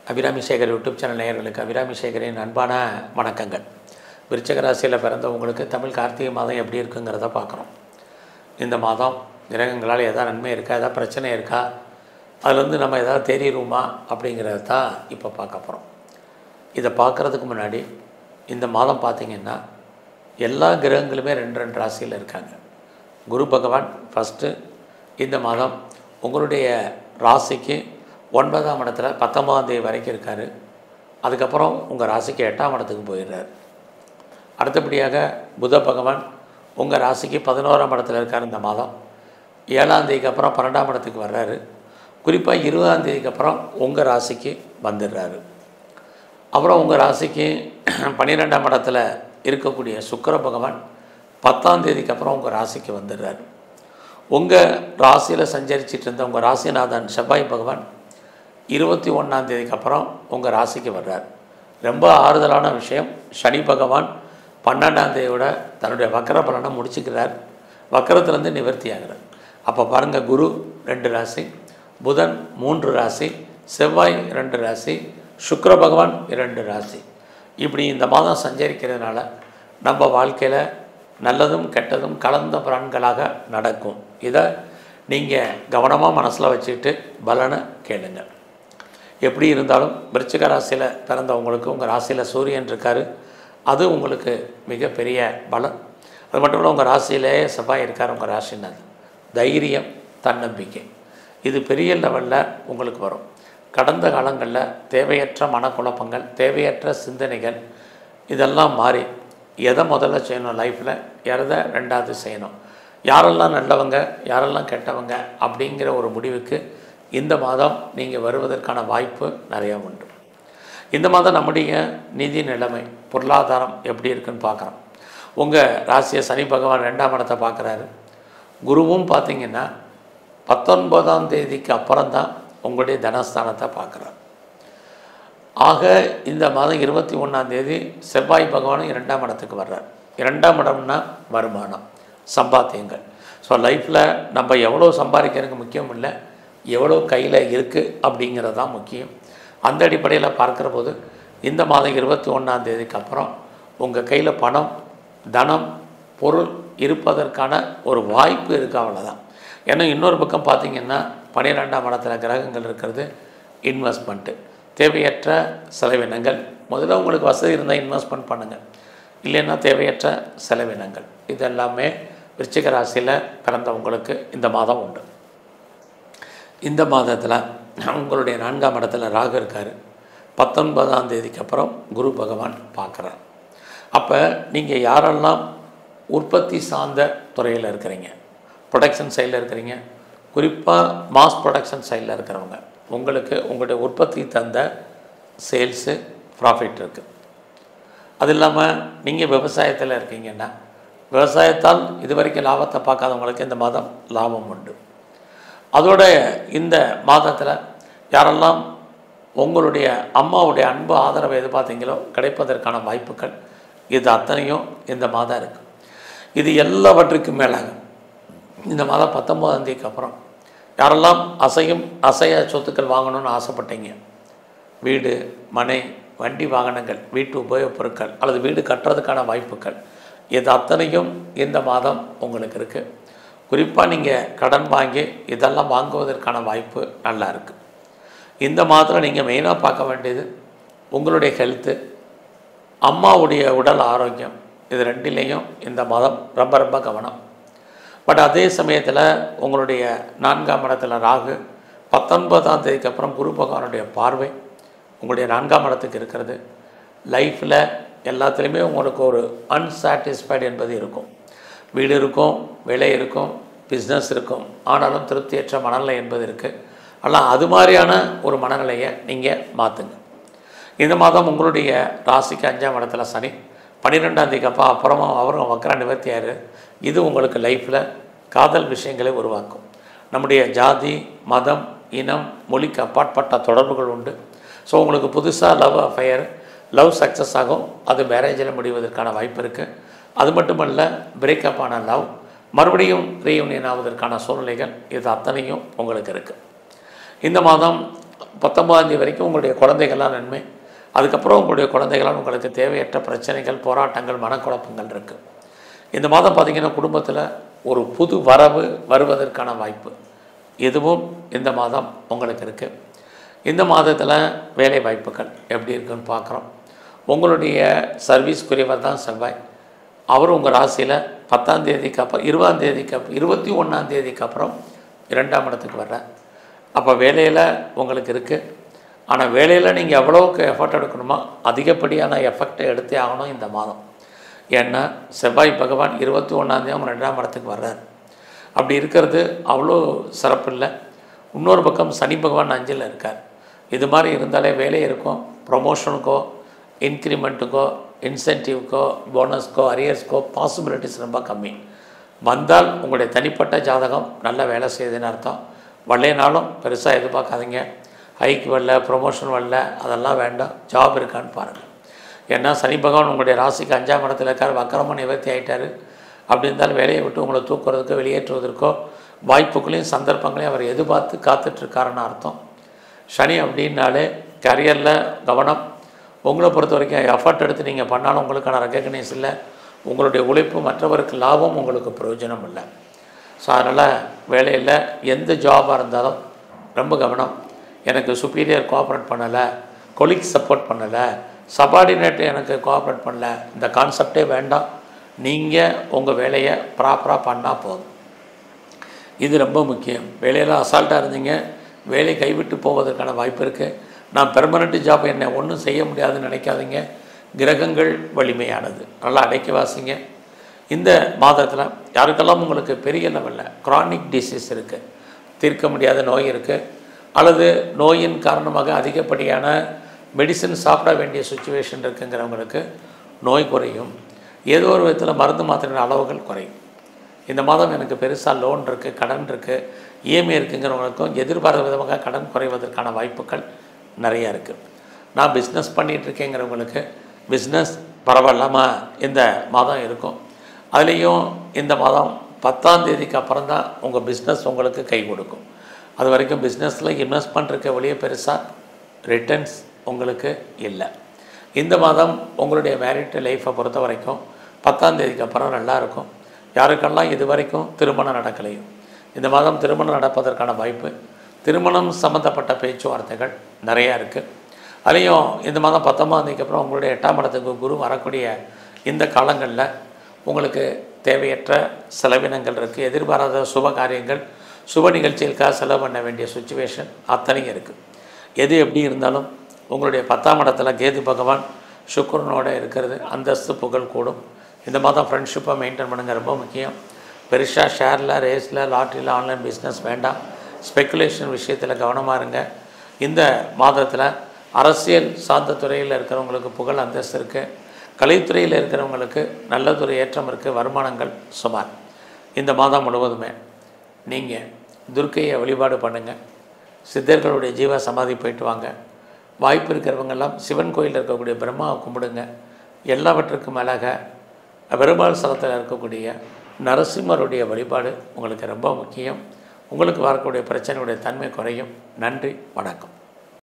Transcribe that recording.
Abirami Sekar YouTube channel நேயர்களுக்கு அபிராமி சேகரின் அன்பான வணக்கங்கள். விருச்சிக ராசியில் பிறந்தவங்களுக்கு தமிழ் கார்த்திகை மாதம் எப்படி இருக்குங்கிறத பார்க்குறோம். இந்த மாதம் கிரகங்களால் எதாவது நன்மை இருக்கா, எதாவது பிரச்சனை இருக்கா, அதுலேருந்து நம்ம எதாவது தெரியுமா அப்படிங்கிறத தான் இப்போ பார்க்க போகிறோம். இதை பார்க்குறதுக்கு முன்னாடி இந்த மாதம் பார்த்திங்கன்னா எல்லா கிரகங்களுமே 2 ராசியில் இருக்காங்க. குரு பகவான் ஃபஸ்ட்டு இந்த மாதம் உங்களுடைய ராசிக்கு 9ஆம் இடத்துல 19ஆம் தேதி வரைக்கும் இருக்கார். அதுக்கப்புறம் உங்கள் ராசிக்கு 8ஆம் இடத்துக்கு போயிடுறார். அடுத்தபடியாக புத பகவான் உங்கள் ராசிக்கு 11ஆம் இடத்துல இருக்கார். இந்த மாதம் 7ஆம் தேதிக்கு அப்புறம் 12ஆம் இடத்துக்கு வர்றாரு. குறிப்பாக 20ஆம் தேதிக்கு அப்புறம் உங்கள் ராசிக்கு வந்துடுறாரு. அப்புறம் உங்கள் ராசிக்கு 12ஆம் இடத்துல இருக்கக்கூடிய சுக்கிர பகவான் 10ஆம் தேதிக்கு அப்புறம் உங்கள் ராசிக்கு வந்துடுறாரு. உங்கள் ராசியில் சஞ்சரிச்சிட்டு இருந்த உங்கள் ராசிநாதன் செவ்வாய் பகவான் 21ஆம் தேதிக்கு அப்புறம் உங்கள் ராசிக்கு வர்றார். ரொம்ப ஆறுதலான விஷயம், சனி பகவான் 12ஆம் தேதியோட தன்னுடைய வக்கர பலனை முடிச்சுக்கிறார். வக்கரத்துலேருந்து நிவர்த்தி ஆகிறார். அப்போ பாருங்கள், குரு 2 ராசி, புதன் 3 ராசி, செவ்வாய் 2 ராசி, சுக்கிர பகவான் 2 ராசி. இப்படி இந்த மாதம் சஞ்சரிக்கிறதுனால நம்ம வாழ்க்கையில் நல்லதும் கெட்டதும் கலந்த பலன்களாக நடக்கும். இதை நீங்கள் கவனமாக மனசில் வச்சுக்கிட்டு பலனை கேளுங்க. எப்படி இருந்தாலும் விருச்சிக ராசியில் பிறந்தவங்களுக்கு உங்கள் ராசியில் சூரியன் இருக்கார். அது உங்களுக்கு மிகப்பெரிய பலம். அது மட்டும் இல்லை, உங்கள் ராசியிலேயே செவ்வாய் இருக்கார். உங்கள் ராசினது தைரியம், தன்னம்பிக்கை, இது பெரிய லெவலில் உங்களுக்கு வரும். கடந்த காலங்களில் தேவையற்ற மனக்குழப்பங்கள், தேவையற்ற சிந்தனைகள் இதெல்லாம் மாறி எதை முதல்ல செய்யணும் லைஃப்பில், எதை 2வது செய்யணும், யாரெல்லாம் நல்லவங்க யாரெல்லாம் கெட்டவங்க அப்படிங்கிற ஒரு முடிவுக்கு இந்த மாதம் நீங்கள் வருவதற்கான வாய்ப்பு நிறையா உண்டு. இந்த மாதம் நம்முடைய நிதி நிலைமை, பொருளாதாரம் எப்படி இருக்குன்னு பார்க்குறோம். உங்கள் ராசியை சனி பகவான் 2ஆம் இடத்தை பார்க்குறாரு. குருவும் பார்த்திங்கன்னா 19ஆம் தேதிக்கு அப்புறம் தான் உங்களுடைய தனஸ்தானத்தை பார்க்குறாரு. ஆக இந்த மாதம் 21ஆம் தேதி செவ்வாய் பகவானும் 2ஆம் இடத்துக்கு வர்றார். 2ஆம் இடம்னா வருமானம், சம்பாத்தியங்கள். ஸோ லைஃப்பில் நம்ம எவ்வளோ சம்பாதிக்கிறதுக்கு முக்கியம் இல்லை, எவ்வளோ கையில் இருக்குது அப்படிங்கிறது தான் முக்கியம். அந்த அடிப்படையில் பார்க்குற போது இந்த மாதம் 21ஆம் தேதிக்கு அப்புறம் உங்கள் கையில் பணம், தனம், பொருள் இருப்பதற்கான ஒரு வாய்ப்பு இருக்குது, அவ்வளோதான். ஏன்னா இன்னொரு பக்கம் பார்த்திங்கன்னா 12ஆம் இடத்துல கிரகங்கள் இருக்கிறது. இன்வெஸ்ட்மெண்ட்டு, தேவையற்ற செலவினங்கள். முதல்ல உங்களுக்கு வசதி இருந்தால் இன்வெஸ்ட்மெண்ட் பண்ணுங்கள், இல்லைன்னா தேவையற்ற செலவினங்கள். இதெல்லாமே விருச்சிக ராசியில் பிறந்தவங்களுக்கு இந்த மாதம் உண்டு. இந்த மாதத்தில் உங்களுடைய 4ஆம் இடத்துல ராகு இருக்கார். 19ஆம் தேதிக்கு அப்புறம் குரு பகவான் பார்க்குறார். அப்போ நீங்கள் யாரெல்லாம் உற்பத்தி சார்ந்த துறையில் இருக்கிறீங்க, ப்ரொடக்ஷன் சைடில் இருக்கிறீங்க, குறிப்பாக மாஸ் ப்ரொடக்ஷன் சைடில் இருக்கிறவங்க, உங்களுக்கு உங்களுடைய உற்பத்தி தந்த சேல்ஸு ப்ராஃபிட் இருக்குது. அது இல்லாமல் நீங்கள் விவசாயத்தில் இருக்கீங்கன்னா விவசாயத்தால் இது வரைக்கும் லாபத்தை பார்க்காதவங்களுக்கு இந்த மாதம் லாபம் உண்டு. அதோட இந்த மாதத்தில் யாரெல்லாம் உங்களுடைய அம்மாவுடைய அன்பு ஆதரவை எதிர்பார்த்தீங்களோ கிடைப்பதற்கான வாய்ப்புகள் இது அத்தனையும் இந்த மாதம் இருக்குது. இது எல்லாவற்றுக்கும் மேலாக இந்த மாதம் 19ஆம் தேதிக்கு அப்புறம் யாரெல்லாம் அசைய சொத்துக்கள் வாங்கணும்னு ஆசைப்பட்டீங்க, வீடு, மனை, வண்டி, வாகனங்கள், வீட்டு உபயோகப் பொருட்கள் அல்லது வீடு கட்டுறதுக்கான வாய்ப்புகள் இது அத்தனையும் இந்த மாதம் உங்களுக்கு இருக்குது. குறிப்பாக நீங்கள் கடன் வாங்கி இதெல்லாம் வாங்குவதற்கான வாய்ப்பு நல்லா இருக்குது. இந்த மாதத்தில் நீங்கள் மெயினாக பார்க்க வேண்டியது உங்களுடைய ஹெல்த்து, அம்மாவுடைய உடல் ஆரோக்கியம். இது 2லேயும் இந்த மாதம் ரொம்ப ரொம்ப கவனம். பட் அதே சமயத்தில் உங்களுடைய 4ஆம் இடத்துல ராகு, 19ஆம் தேதிக்கு அப்புறம் குரு பகவானுடைய பார்வை உங்களுடைய 4ஆம் இடத்துக்கு இருக்கிறது. லைஃப்பில் எல்லாத்துலேயுமே உங்களுக்கு ஒரு அன்சாட்டிஸ்ஃபைடு என்பது இருக்கும். வீடு இருக்கும், வேலை இருக்கும், பிஸ்னஸ் இருக்கும், ஆனாலும் திருப்தியற்ற மனநிலை என்பது இருக்குது. ஆனால் அது மாதிரியான ஒரு மனநிலையை நீங்கள் மாற்றுங்க. இந்த மாதம் உங்களுடைய ராசிக்கு 5ஆம் இடத்துல சனி, 12ஆம் தேதிக்கு அப்புறமா அவரும் வக்கர நிவர்த்தி ஆயிரு. இது உங்களுக்கு லைஃப்பில் காதல் விஷயங்களை உருவாக்கும். நம்முடைய ஜாதி, மதம், இனம், மொழிக்கு அப்பாற்பட்ட தொடர்புகள் உண்டு. ஸோ உங்களுக்கு புதுசாக லவ் அஃபையர், லவ் சக்ஸஸ் ஆகும். அது மேரேஜில் முடிவதற்கான வாய்ப்பு இருக்குது. அது மட்டுமல்ல, பிரேக்கப் ஆன லவ் மறுபடியும் ரீயூனியன் ஆவதற்கான சூழ்நிலைகள் இது அத்தனையும் உங்களுக்கு இருக்குது. இந்த மாதம் 19ஆம் தேதி வரைக்கும் உங்களுடைய குழந்தைகள்லாம் நன்மை. அதுக்கப்புறம் உங்களுடைய குழந்தைகளால் உங்களுக்கு தேவையற்ற பிரச்சனைகள், போராட்டங்கள், மனக்குழப்பங்கள் இருக்குது. இந்த மாதம் பார்த்திங்கன்னா குடும்பத்தில் ஒரு புது வரவு வருவதற்கான வாய்ப்பு இதுவும் இந்த மாதம் உங்களுக்கு இருக்குது. இந்த மாதத்தில் வேலை வாய்ப்புகள் எப்படி இருக்குன்னு பார்க்குறோம். உங்களுடைய சர்வீஸ்க்குரியவர் தான் செவ்வாய். அவர் உங்கள் ராசியில் 10ஆம் தேதிக்கு அப்புறம் 20ஆம் தேதிக்கு 21ஆம் தேதிக்கு அப்புறம் 2ஆம் இடத்துக்கு வர்றார். அப்போ வேலையில் உங்களுக்கு இருக்குது. ஆனால் வேலையில் நீங்கள் எவ்வளோக்கு எஃபர்ட் எடுக்கணுமோ அதிகப்படியான எஃபெக்டை எடுத்தே ஆகணும் இந்த மாதம். ஏன்னா செவ்வாய் பகவான் 21ஆம் தேதி அவங்க 2ஆம் இடத்துக்கு வர்றார். அப்படி இருக்கிறது அவ்வளோ சிறப்பு இல்லை. இன்னொரு பக்கம் சனி பகவான் 5ல் இருக்கார். இது மாதிரி இருந்தாலே வேலை இருக்கும். ப்ரொமோஷனுக்கோ, இன்க்ரிமெண்ட்டுக்கோ, இன்சென்டிவ்க்கோ, போனஸ்க்கோ, அரியர்ஸ்க்கோ பாசிபிலிட்டிஸ் ரொம்ப கம்மி. வந்தால் உங்களுடைய தனிப்பட்ட ஜாதகம் நல்ல வேலை செய்யுதுன்னு அர்த்தம். வரலைனாலும் பெருசாக எதிர்பார்க்காதீங்க. ஹைக் வரல, ப்ரொமோஷன் வரல, அதெல்லாம் வேண்டாம். ஜாப் இருக்கான்னு பாருங்கள். ஏன்னா சனி பகவான் உங்களுடைய ராசிக்கு 5ஆம் இடத்துல இருக்கார். வக்கரமாக நிவர்த்தி ஆகிட்டார். அப்படி இருந்தாலும் வேலையை விட்டு உங்களை தூக்குறதுக்கோ வெளியேற்றுவதற்கோ வாய்ப்புகளையும் சந்தர்ப்பங்களையும் அவர் எதிர்பார்த்து காத்துட்ருக்காருன்னு அர்த்தம். சனி அப்படின்னாலே கரியரில் கவனம். உங்களை பொறுத்த வரைக்கும் எஃபர்ட் எடுத்து நீங்கள் பண்ணாலும் உங்களுக்கான ரெக்கக்னைஸ் இல்லை. உங்களுடைய உழைப்பு மற்றவருக்கு லாபம், உங்களுக்கு பிரயோஜனம் இல்லை. ஸோ அதனால் வேலையில் எந்த ஜாபாக இருந்தாலும் ரொம்ப கவனம். எனக்கு சுப்பீரியர் கோஆப்ரேட் பண்ணலை, கொலீக் சப்போர்ட் பண்ணலை, சபார்டினேட் எனக்கு கோஆப்ரேட் பண்ணலை, இந்த கான்செப்டே வேண்டாம். நீங்கள் உங்கள் வேலையை ப்ராப்பராக பண்ணால் போதும். இது ரொம்ப முக்கியம். வேலையில் அசால்ட்டாக இருந்தீங்க, வேலை கைவிட்டு போவதற்கான வாய்ப்பு இருக்குது. நான் பெர்மனெண்ட் ஜாப் என்ன ஒன்றும் செய்ய முடியாதுன்னு நினைக்காதீங்க. கிரகங்கள் வலிமையானது, நல்லா அடக்கி வாசிங்க. இந்த மாதத்தில் யாருக்கெல்லாம் உங்களுக்கு பெரிய லெவலில் க்ரானிக் டிசீஸ் இருக்குது, தீர்க்க முடியாத நோய் இருக்குது, அல்லது நோயின் காரணமாக அதிகப்படியான மெடிசன் சாப்பிட வேண்டிய சுச்சுவேஷன் இருக்குங்கிறவங்களுக்கு நோய் குறையும். ஏதோ ஒரு விதத்தில் மருந்து மாத்திரை அளவுகள் குறையும். இந்த மாதம் எனக்கு பெருசாக லோன் இருக்குது, கடன் இருக்குது, இஎம்ஐ இருக்குங்கிறவங்களுக்கும் எதிர்பார்த்த விதமாக கடன் குறைவதற்கான வாய்ப்புகள் நிறையா இருக்குது. நான் பிஸ்னஸ் பண்ணிகிட்ருக்கேங்கிறவங்களுக்கு பிஸ்னஸ் பரவாயில்லாமல் இந்த மாதம் இருக்கும். அதுலேயும் இந்த மாதம் 10ஆம் தேதிக்கு அப்புறம் தான் உங்கள் பிஸ்னஸ் உங்களுக்கு கை கொடுக்கும். அது வரைக்கும் பிஸ்னஸில் இன்வெஸ்ட்மெண்ட் இருக்க வழியே பெருசாக ரிட்டர்ன்ஸ் உங்களுக்கு இல்லை. இந்த மாதம் உங்களுடைய மேரிட் லைஃப்பை பொறுத்த வரைக்கும் 10ஆம் தேதிக்கு அப்புறம் நல்லாயிருக்கும். யாருக்கெல்லாம் இது வரைக்கும் திருமணம் நடக்கலையோ இந்த மாதம் திருமணம் நடப்பதற்கான வாய்ப்பு, திருமணம் சம்மந்தப்பட்ட பேச்சுவார்த்தைகள் நிறையா இருக்குது. அதுலேயும் இந்த மாதம் 19ஆம் தேதிக்கு அப்புறம் உங்களுடைய 8ஆம் இடத்துக்கு குரு வரக்கூடிய இந்த காலங்களில் உங்களுக்கு தேவையற்ற செலவினங்கள் இருக்குது. எதிர்பாராத சுப காரியங்கள், சுப நிகழ்ச்சிகளுக்காக செலவு பண்ண வேண்டிய சுச்சுவேஷன் அத்தனையும் இருக்குது. எது எப்படி இருந்தாலும் உங்களுடைய 10ஆம் இடத்துல கேது பகவான் சுக்கிரனோடு இருக்கிறது அந்தஸ்து புகழ் கூடும். இந்த மாதம் ஃப்ரெண்ட்ஷிப்பை மெயின்டைன் பண்ணுங்கள், ரொம்ப முக்கியம். பெருசாக ஷேரில், ரேஸில், லாட்ரியில், ஆன்லைன் பிஸ்னஸ் வேண்டாம். ஸ்பெக்குலேஷன் விஷயத்தில் கவனமாக இருங்க. இந்த மாதத்தில் அரசியல் சார்ந்த துறையில் இருக்கிறவங்களுக்கு புகழ் அந்தஸ்து இருக்குது. கலைத்துறையில் இருக்கிறவங்களுக்கு நல்லதொரு ஏற்றம் இருக்குது. வருமானங்கள் சுமார். இந்த மாதம் முழுவதுமே நீங்கள் துர்க்கையை வழிபாடு பண்ணுங்கள். சித்தர்களுடைய ஜீவ சமாதி போயிட்டு வாங்க. வாய்ப்பு இருக்கிறவங்கெல்லாம் சிவன் கோயிலில் இருக்கக்கூடிய பிரம்மாவை கும்பிடுங்க. எல்லாவற்றுக்கும் மேலாக பெருமாள் ஸ்தலத்தில் இருக்கக்கூடிய நரசிம்மருடைய வழிபாடு உங்களுக்கு ரொம்ப முக்கியம். உங்களுக்கு வரக்கூடிய பிரச்சனையுடைய தன்மை குறையும். நன்றி, வணக்கம்.